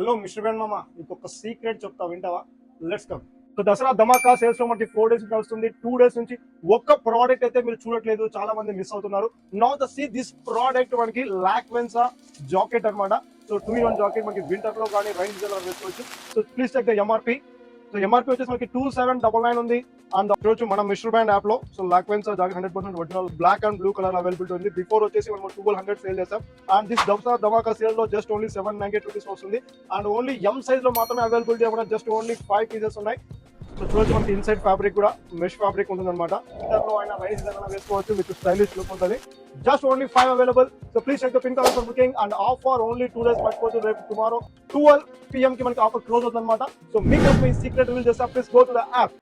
Hello mister మామ, నీకు ఒక సీక్రెట్ చెప్తా, వింటావా? Let's come. So Dasara Dhamaka sales లో మనకి 4 days నడుస్తుంది. 2 days నుంచి ఒక్క ప్రోడక్ట్ అయితే మీరు చూడట్లేదు, చాలా మంది మిస్ అవుతున్నారు. Now the see this product మనకి లాక్వెన్సా జాకెట్ అన్నమాట. సో 2-in-1 జాకెట్ మనకి వింటర్ లో కానీ రైన్ సీజన్ లో వేసుకోవచ్చు. So please check the MRP. So MRP వచ్చేసి మనకి 2799 ఉంది. అండ్ చూడొచ్చు మన మిస్టర్ బ్రాండ్ యాప్ లో. సో లాక్వెన్సా jacket 100% original black and blue colour availability ఉంది. బిఫోర్ వచ్చేసి మనం 1200 సేల్ చేస్తాం. అండ్ దిస్ దసరా ధమాకా సేల్ లో జస్ట్ ఓన్లీ 798 రూపీస్ వస్తుంది. అండ్ ఓన్లీ ఎం సైజ్ లో మాత్రమే అవైలబిలిటీ అవ్వడం, జస్ట్ ఓన్లీ 5 పీసెస్ ఉన్నాయి. సో చూడొచ్చు మనకి ఇన్సైడ్ ఫ్యాబ్రిక్ కూడా మెష్ ఫ్యాబ్రిక్ ఉంటుంది అనమాట. ఇంటర్లో అయినా రైస్ అయినా వేసుకోవచ్చు, విత్ స్టైలిష్ లుక్ ఉంటుంది. Just only 5 available. So please check the pin colour for booking. And offer only 2 days పట్టుకోవచ్చు. రేపు టుమారో 12 PM కి మనకి ఆఫర్ క్లోజ్ అవుతుంది అనమాట. సో మీకోసం ఈ సీక్రెట్ రివీల్ చేస్తా. Please go to the app.